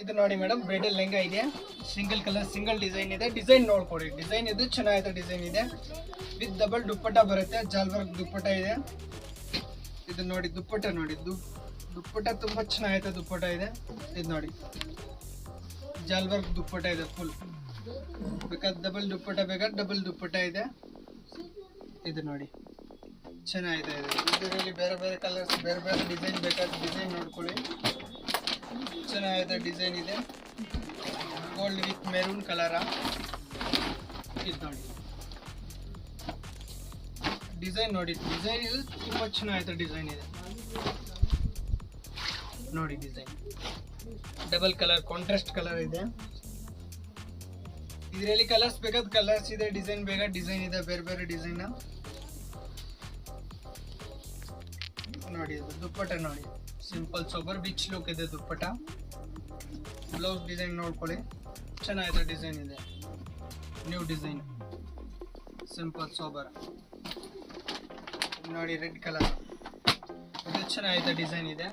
ಇದು ನೋಡಿ madam bridal lehenga ಇದೆ, ಸಿಂಗಲ್ ಕಲರ್ ಸಿಂಗಲ್ ಡಿಸೈನ್ ಇದೆ. ಡಿಸೈನ್ ನೋಡ್ಕೊಡಿ, ಡಿಸೈನ್ ಇದು ಚೆನ್ನಾಗಿದೆ, ಡಿಸೈನ್ ಇದೆ. ವಿತ್ ಡಬಲ್ ದುಪ್ಪಟ್ಟ ಬರುತ್ತೆ, ಜಾಲ್ ವರ್ಕ್ ದುಪ್ಪಟ್ಟ ಇದೆ. ಇದು ನೋಡಿ ದುಪ್ಪಟ್ಟ ನೋಡಿ, ದುಪ್ಪಟ್ಟ ತುಂಬಾ ಚೆನ್ನಾಗಿದೆ, ದುಪ್ಪಟ್ಟ ಇದೆ. ಇದು ನೋಡಿ ಜಾಲ್ ವರ್ಕ್ ದುಪ್ಪಟ್ಟ ಇದೆ ಫುಲ್. ಬೇಕಾದ್ರೆ ಡಬಲ್ ದುಪ್ಪಟ್ಟ ಬೇಕಾದ್ರೆ ಡಬಲ್ ದುಪ್ಪಟ್ಟ ಇದೆ. ಇದು ನೋಡಿ ಚೆನ್ನಾಗಿದೆ. ಇದರಲ್ಲಿ ಬೇರೆ ಬೇರೆ ಕಲರ್ಸ್ ಬೇರೆ ಬೇರೆ ಡಿಸೈನ್ ಬೇಕಾದ್ರೆ ಡಿಸೈನ್ ನೋಡ್ಕೊಳ್ಳಿ. ಚೆನ್ನಾಗಿದೆ, ಡಿಸೈನ್ ಇದೆ. ಗೋಲ್ಡ್ ವಿತ್ ಮೆರೂನ್ ಕಲರ. ಇದು ನೋಡಿ ಡಿಸೈನ್ ನೋಡಿ, ಡಿಸೈನ್ ಇದು ತುಂಬಾ ಚೆನ್ನಾಗಿದೆ, ಡಿಸೈನ್ ಇದೆ ನೋಡಿ. Design double colour contrast colour ಇದೆ. ಇದರಲ್ಲಿ ಕಲರ್ಸ್ ಬೇಕಾದ ಕಲರ್ಸ್ ಇದೆ, ಡಿಸೈನ್ ಬೇಕಾದ ಡಿಸೈನ್ ಇದೆ, ಬೇರೆ ಬೇರೆ ಡಿಸೈನ್ ನೋಡಿ. ಇದು ದುಪ್ಪಟ್ಟ ನೋಡಿ, ಸಿಂಪಲ್ ಸೋಬರ್ ಬಿಚ್ ಲುಕ್ ಇದೆ ದುಪ್ಪಟ್ಟ. ಬ್ಲೌಸ್ ಡಿಸೈನ್ ನೋಡ್ಕೊಳ್ಳಿ, ಚೆನ್ನಾಗಿದೆ, ಡಿಸೈನ್ ಇದೆ, ನ್ಯೂ ಡಿಸೈನ್, ಸಿಂಪಲ್ ಸೋಬರ್ ನೋಡಿ. ರೆಡ್ ಕಲರ್ ಇದು ಚೆನ್ನಾಗಿದೆ, ಡಿಸೈನ್ ಇದೆ.